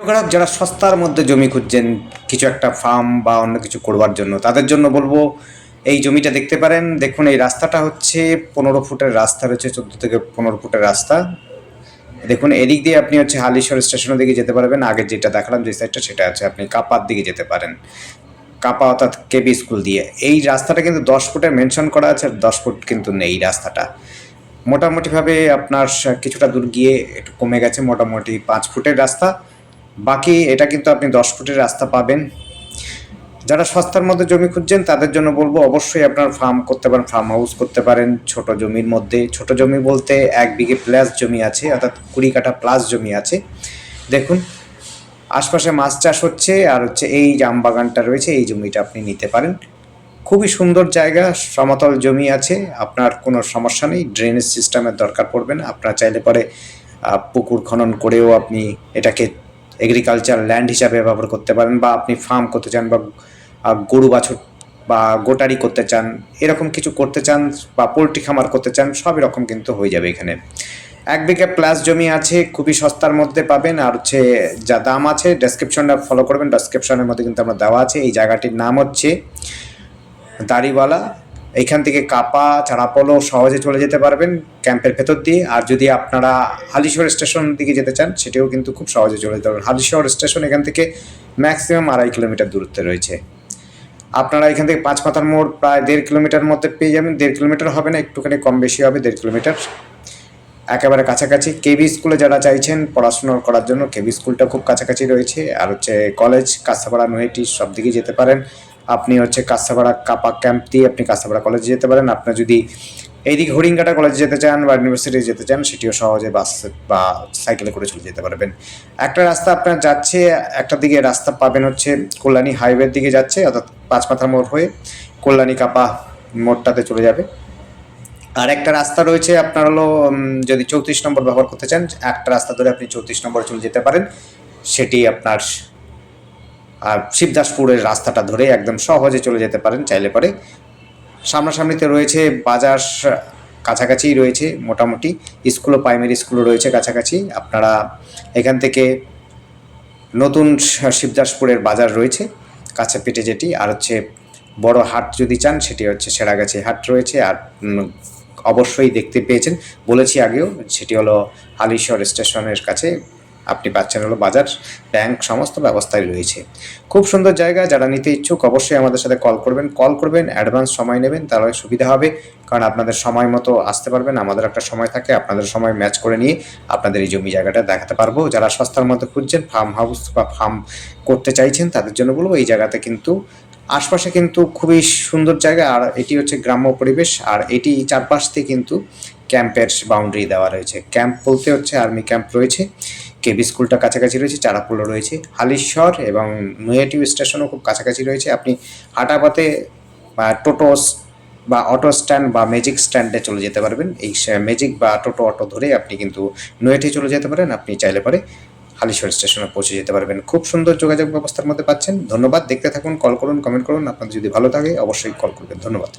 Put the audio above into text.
গ্রাহক যারা সস্তার মধ্যে জমি খুঁজছেন কিছু একটা ফার্ম বা অন্য কিছু করবার জন্য, তাদের জন্য বলবো এই জমিটা দেখতে পারেন। দেখুন, এই রাস্তাটা হচ্ছে 15 ফুটের রাস্তা রয়েছে, 14 থেকে 15 ফুটের রাস্তা। দেখুন, এদিক দিয়ে আপনি হচ্ছে হালিশহর স্টেশনের দিকে যেতে পারবেন। আগে যেটা দেখালাম যে সাইডটা, সেটা আছে আপনি কাপার দিকে যেতে পারেন। কাপা অর্থাৎ কেবি স্কুল দিয়ে। এই রাস্তাটা কিন্তু 10 ফুটে মেনশন করা আছে, আর 10 ফুট কিন্তু নেই রাস্তাটা। মোটামুটিভাবে আপনার কিছুটা দূর গিয়ে একটু কমে গেছে, মোটামুটি 5 ফুটের রাস্তা। বাকি এটা কিন্তু আপনি 10 ফুটের রাস্তা পাবেন। যারা সস্তার মধ্যে জমি খুঁজছেন তাদের জন্য বলবো অবশ্যই আপনার ফার্ম করতে পারেন, ফার্ম হাউস করতে পারেন ছোট জমির মধ্যে। ছোট জমি বলতে 1 বিঘে প্লাস জমি আছে, অর্থাৎ 20 কাঠা প্লাস জমি আছে। দেখুন, আশপাশে মাছ চাষ হচ্ছে, আর হচ্ছে এই জাম বাগানটা রয়েছে, এই জমিটা আপনি নিতে পারেন। খুবই সুন্দর জায়গা, সমতল জমি আছে, আপনার কোনো সমস্যা নেই। ড্রেনেজ সিস্টেমের দরকার পড়বে না। আপনারা চাইলে পরে পুকুর খনন করেও আপনি এটাকে এগ্রিকালচার ল্যান্ড হিসাবে ব্যবহার করতে পারেন, বা আপনি ফার্ম করতে চান, বা গরু বাছুর বা গোটারি করতে চান, এরকম কিছু করতে চান, বা পোলট্রি খামার করতে চান, সব এরকম কিন্তু হয়ে যাবে এখানে। 1 বিঘা প্লাস জমি আছে, খুবই সস্তার মধ্যে পাবেন। আর হচ্ছে যা দাম আছে, ডেসক্রিপশনটা ফলো করবেন, ডেসক্রিপশনের মধ্যে কিন্তু আমরা দেওয়া আছে। এই জায়গাটির নাম হচ্ছে দাড়িওয়ালা। এইখান থেকে কাপা চারাপোলো সহজে চলে যেতে পারবেন ক্যাম্পের ভেতর দিয়ে। আর যদি আপনারা হালিশহর স্টেশন দিকে যেতে চান, সেটিও কিন্তু খুব সহজে চলে যেতে পারবেন। হালিশহর স্টেশন এখান থেকে ম্যাক্সিমাম 2.5 কিলোমিটার দূরত্বে রয়েছে। আপনারা এখান থেকে 5 মাথার মোড় প্রায় 1.5 কিলোমিটার মধ্যে পেয়ে যাবেন। 1.5 কিলোমিটার হবে না, একটুখানি কম বেশি হবে, 1.5 কিলোমিটার একেবারে কাছাকাছি। কেবি স্কুলে যারা চাইছেন পড়াশোনা করার জন্য, কেবি স্কুলটা খুব কাছাকাছি রয়েছে। আর হচ্ছে কলেজ কাঁসাপাড়া, নৈহাটি সব দিকে যেতে পারেন। আপনি হচ্ছে কাঁসাপাড়া কাপা ক্যাম্প দিয়ে আপনি কাঁসাপাড়া কলেজে যেতে পারেন। আপনার যদি এইদিকে হরিঙ্গাটা কলেজে যেতে চান বা ইউনিভার্সিটি যেতে চান, সেটিও সহজে বাস বা সাইকেলে করে চলে যেতে পারবেন। একটা রাস্তা আপনার যাচ্ছে, একটা দিকে রাস্তা পাবেন হচ্ছে কল্যাণী হাইওয়ের দিকে যাচ্ছে, অর্থাৎ 5 মাথার মোড় হয়ে কল্যাণী কাপা মোড়টাতে চলে যাবে। আর একটা রাস্তা রয়েছে আপনার হলো, যদি 34 নম্বর ব্যবহার করতে চান, একটা রাস্তা ধরে আপনি 34 নম্বরে চলে যেতে পারেন। সেটি আপনার শিবদাসপুরের রাস্তাটা ধরে একদম সহজে চলে যেতে পারেন চাইলে পরে। সামনাসামনিতে রয়েছে বাজার, কাছাকাছিই রয়েছে মোটামুটি। স্কুলও, প্রাইমারি স্কুলও রয়েছে কাছাকাছি। আপনারা এখান থেকে নতুন শিবদাসপুরের বাজার রয়েছে কাছে পেটে যেটি। আর হচ্ছে বড় হাট যদি চান, সেটি হচ্ছে সেরাগাছি হাট রয়েছে। আর অবশ্যই দেখতে পেয়েছেন, বলেছি আগেও, সেটি হলো হালিশহর স্টেশনের কাছে আপনি পাচ্ছেন হলো বাজার, ব্যাংক, সমস্ত ব্যবস্থাই রয়েছে। খুব সুন্দর জায়গা। যারা নিতে ইচ্ছুক অবশ্যই আমাদের সাথে কল করবেন, অ্যাডভান্স সময় নেবেন, তাহলে সুবিধা হবে। কারণ আপনাদের সময় মতো আসতে পারবেন, আমাদের একটা সময় থাকে, আপনাদের সময় ম্যাচ করে নিয়ে আপনাদের এই জমি জায়গাটা দেখাতে পারবো। যারা সস্তার মধ্যে খুঁজছেন, ফার্ম হাউস বা ফার্ম করতে চাইছেন, তাদের জন্য বলবো এই জায়গাতে কিন্তু আশপাশে কিন্তু খুবই সুন্দর জায়গা। আর এটি হচ্ছে গ্রাম্য পরিবেশ, আর এটি চারপাশ দিয়ে কিন্তু ক্যাম্পের বাউন্ডারি দেওয়া রয়েছে। ক্যাম্প বলতে হচ্ছে আর্মি ক্যাম্প রয়েছে, কেবি স্কুলটা কাছাকাছি রয়েছে, চারাপোলো রয়েছে, হালিশহর এবং নৈহাটি স্টেশনও খুব কাছাকাছি রয়েছে। আপনি হাঁটাপথে বা টোটো বা অটো স্ট্যান্ড বা ম্যাজিক স্ট্যান্ডে চলে যেতে পারবেন। এই ম্যাজিক বা টোটো অটো ধরে আপনি কিন্তু নৈহাটি চলে যেতে পারেন। আপনি চাইলে পরে হালিশহর স্টেশনে পৌঁছে যেতে পারবেন। খুব সুন্দর যোগাযোগ ব্যবস্থার মধ্যে পাচ্ছেন। ধন্যবাদ, দেখতে থাকুন, কল করুন, কমেন্ট করুন। আপনাদের যদি ভালো থাকে অবশ্যই কল করবেন। ধন্যবাদ।